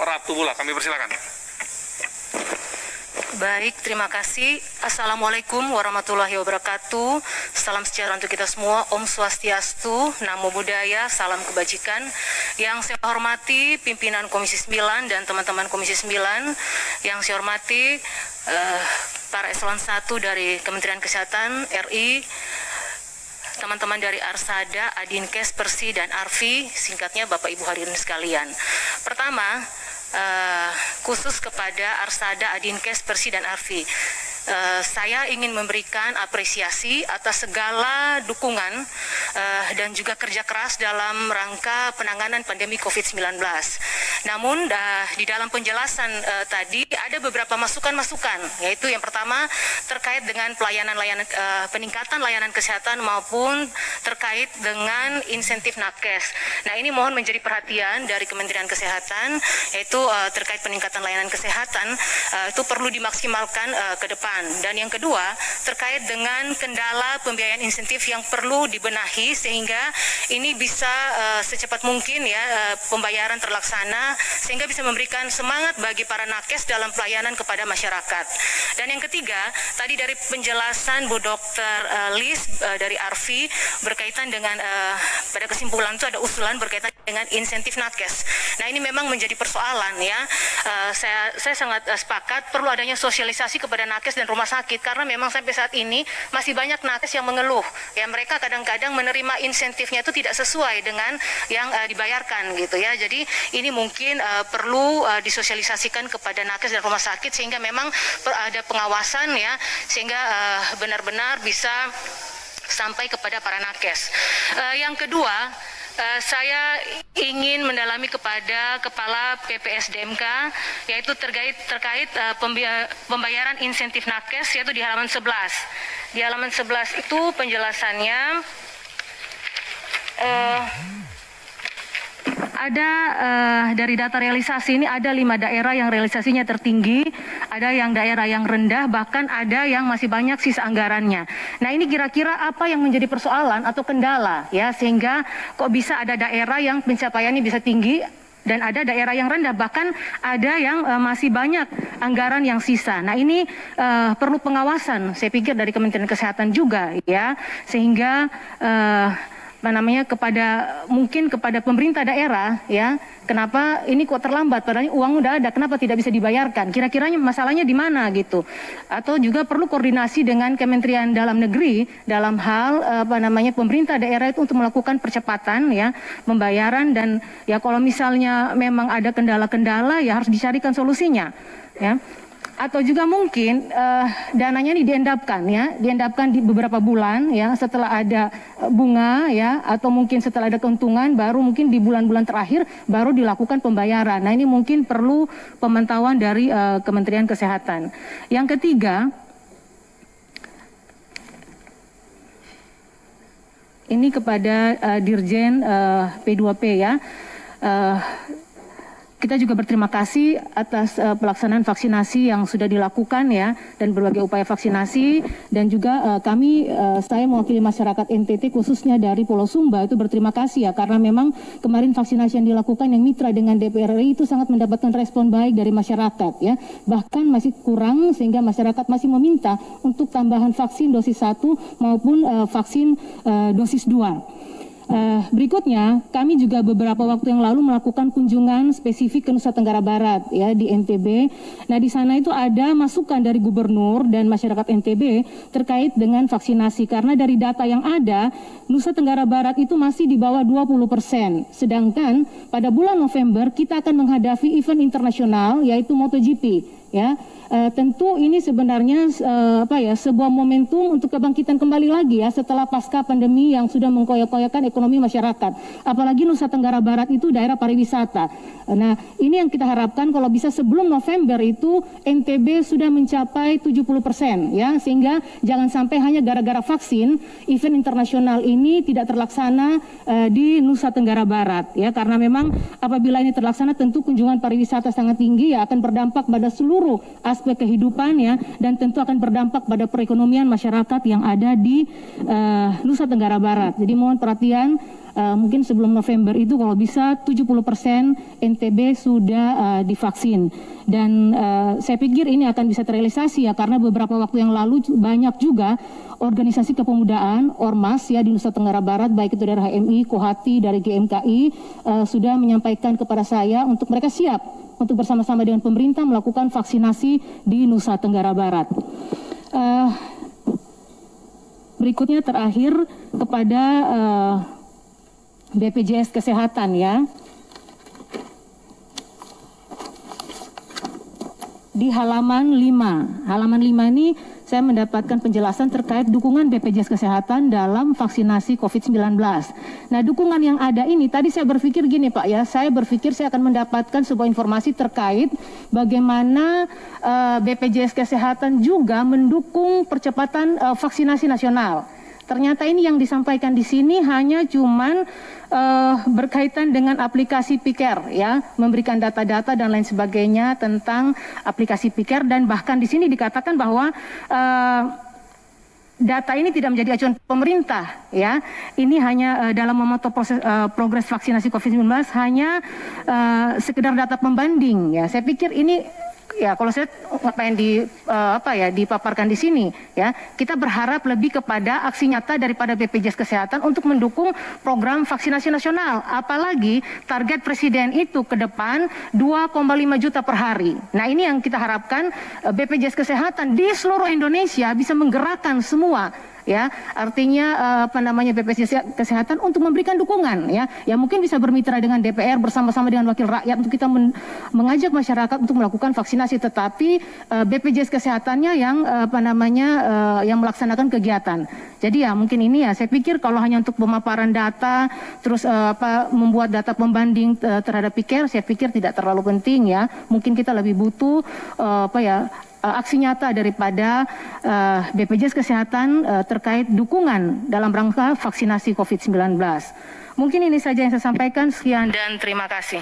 Ratu Bula. Kami persilakan. Baik, terima kasih. Assalamualaikum warahmatullahi wabarakatuh. Salam sejahtera untuk kita semua. Om Swastiastu, Namo Buddhaya, salam kebajikan. Yang saya hormati pimpinan Komisi 9 dan teman-teman Komisi 9. Yang saya hormati para eselon 1 dari Kementerian Kesehatan RI, teman-teman dari Arsada, Adinkes, Persi, dan Arfi, singkatnya Bapak Ibu hadirin sekalian. Pertama, khusus kepada Arsada, Adinkes, Persi, dan Arfi, saya ingin memberikan apresiasi atas segala dukungan dan juga kerja keras dalam rangka penanganan pandemi COVID-19. Namun di dalam penjelasan tadi ada beberapa masukan-masukan, yaitu yang pertama terkait dengan peningkatan layanan kesehatan maupun terkait dengan insentif nakes. Nah, ini mohon menjadi perhatian dari Kementerian Kesehatan, yaitu terkait peningkatan layanan kesehatan itu perlu dimaksimalkan ke depan. Dan yang kedua terkait dengan kendala pembiayaan insentif yang perlu dibenahi sehingga ini bisa secepat mungkin ya pembayaran terlaksana sehingga bisa memberikan semangat bagi para nakes dalam pelayanan kepada masyarakat. Dan yang ketiga tadi dari penjelasan Bu Dr. Lis dari Arfi berkaitan dengan pada kesimpulan itu ada usulan berkaitan dengan insentif nakes. Nah, ini memang menjadi persoalan ya. Saya sangat sepakat perlu adanya sosialisasi kepada nakes dan rumah sakit karena memang sampai saat ini masih banyak nakes yang mengeluh ya, mereka kadang-kadang menerima insentifnya itu tidak sesuai dengan yang dibayarkan gitu ya. Jadi ini mungkin perlu disosialisasikan kepada nakes dan rumah sakit sehingga memang ada pengawasan ya, sehingga benar-benar bisa sampai kepada para nakes. Yang kedua, saya ingin mendalami kepada Kepala PPSDMK yaitu terkait pembayaran insentif nakes, yaitu di halaman 11. Di halaman 11 itu penjelasannya ada dari data realisasi ini ada 5 daerah yang realisasinya tertinggi, ada yang daerah yang rendah, bahkan ada yang masih banyak sisa anggarannya. Nah, ini kira-kira apa yang menjadi persoalan atau kendala ya sehingga kok bisa ada daerah yang pencapaiannya bisa tinggi dan ada daerah yang rendah, bahkan ada yang masih banyak anggaran yang sisa. Nah, ini perlu pengawasan saya pikir dari Kementerian Kesehatan juga ya, sehingga mungkin kepada pemerintah daerah ya, kenapa ini kok terlambat padahal uang udah ada, kenapa tidak bisa dibayarkan, kira-kiranya masalahnya di mana gitu. Atau juga perlu koordinasi dengan Kementerian Dalam Negeri dalam hal pemerintah daerah itu untuk melakukan percepatan ya pembayaran, dan ya kalau misalnya memang ada kendala-kendala ya harus dicarikan solusinya ya. Atau juga mungkin dananya ini diendapkan di beberapa bulan ya setelah ada bunga ya, atau mungkin setelah ada keuntungan baru mungkin di bulan-bulan terakhir baru dilakukan pembayaran. Nah, ini mungkin perlu pemantauan dari Kementerian Kesehatan. Yang ketiga, ini kepada Dirjen P2P ya. Kita juga berterima kasih atas pelaksanaan vaksinasi yang sudah dilakukan ya, dan berbagai upaya vaksinasi, dan juga saya mewakili masyarakat NTT khususnya dari Pulau Sumba itu berterima kasih ya, karena memang kemarin vaksinasi yang dilakukan yang mitra dengan DPR RI itu sangat mendapatkan respon baik dari masyarakat ya, bahkan masih kurang sehingga masyarakat masih meminta untuk tambahan vaksin dosis 1 maupun vaksin dosis 2. Berikutnya, kami juga beberapa waktu yang lalu melakukan kunjungan spesifik ke Nusa Tenggara Barat ya di NTB. Nah, di sana itu ada masukan dari gubernur dan masyarakat NTB terkait dengan vaksinasi, karena dari data yang ada Nusa Tenggara Barat itu masih di bawah 20%. Sedangkan pada bulan November kita akan menghadapi event internasional yaitu MotoGP ya. Tentu ini sebenarnya sebuah momentum untuk kebangkitan kembali lagi ya setelah pasca pandemi yang sudah mengkoyak-koyakan ekonomi masyarakat. Apalagi Nusa Tenggara Barat itu daerah pariwisata. Nah, ini yang kita harapkan kalau bisa sebelum November itu NTB sudah mencapai 70% ya, sehingga jangan sampai hanya gara-gara vaksin event internasional ini tidak terlaksana di Nusa Tenggara Barat ya, karena memang apabila ini terlaksana tentu kunjungan pariwisata sangat tinggi ya, akan berdampak pada seluruh aspek kehidupan ya, dan tentu akan berdampak pada perekonomian masyarakat yang ada di Nusa Tenggara Barat. Jadi mohon perhatian mungkin sebelum November itu kalau bisa 70% NTB sudah divaksin. Dan saya pikir ini akan bisa terrealisasi ya, karena beberapa waktu yang lalu banyak juga organisasi kepemudaan Ormas ya di Nusa Tenggara Barat, baik itu dari HMI, Kohati, dari GMKI sudah menyampaikan kepada saya untuk mereka siap untuk bersama-sama dengan pemerintah melakukan vaksinasi di Nusa Tenggara Barat. Berikutnya terakhir kepada BPJS Kesehatan ya. Di halaman 5. Halaman 5 ini saya mendapatkan penjelasan terkait dukungan BPJS Kesehatan dalam vaksinasi COVID-19. Nah, dukungan yang ada ini, tadi saya berpikir gini Pak ya, saya berpikir saya akan mendapatkan sebuah informasi terkait bagaimana BPJS Kesehatan juga mendukung percepatan vaksinasi nasional. Ternyata ini yang disampaikan di sini hanya cuman berkaitan dengan aplikasi Piker ya, memberikan data-data dan lain sebagainya tentang aplikasi Piker, dan bahkan di sini dikatakan bahwa data ini tidak menjadi acuan pemerintah ya. Ini hanya dalam memantau proses progres vaksinasi COVID-19 hanya sekedar data pembanding ya. Saya pikir ini ya, kalau saya apa yang dipaparkan di sini ya, kita berharap lebih kepada aksi nyata daripada BPJS Kesehatan untuk mendukung program vaksinasi nasional. Apalagi target presiden itu ke depan 2,5 juta per hari. Nah, ini yang kita harapkan BPJS Kesehatan di seluruh Indonesia bisa menggerakkan semua ya, artinya BPJS Kesehatan untuk memberikan dukungan ya, yang mungkin bisa bermitra dengan DPR bersama-sama dengan wakil rakyat untuk kita mengajak masyarakat untuk melakukan vaksinasi, tetapi BPJS Kesehatannya yang yang melaksanakan kegiatan. Jadi ya mungkin ini ya, saya pikir kalau hanya untuk pemaparan data terus membuat data pembanding terhadap Piker, saya pikir tidak terlalu penting ya. Mungkin kita lebih butuh aksi nyata daripada BPJS Kesehatan terkait dukungan dalam rangka vaksinasi COVID-19. Mungkin ini saja yang saya sampaikan. Sekian dan terima kasih.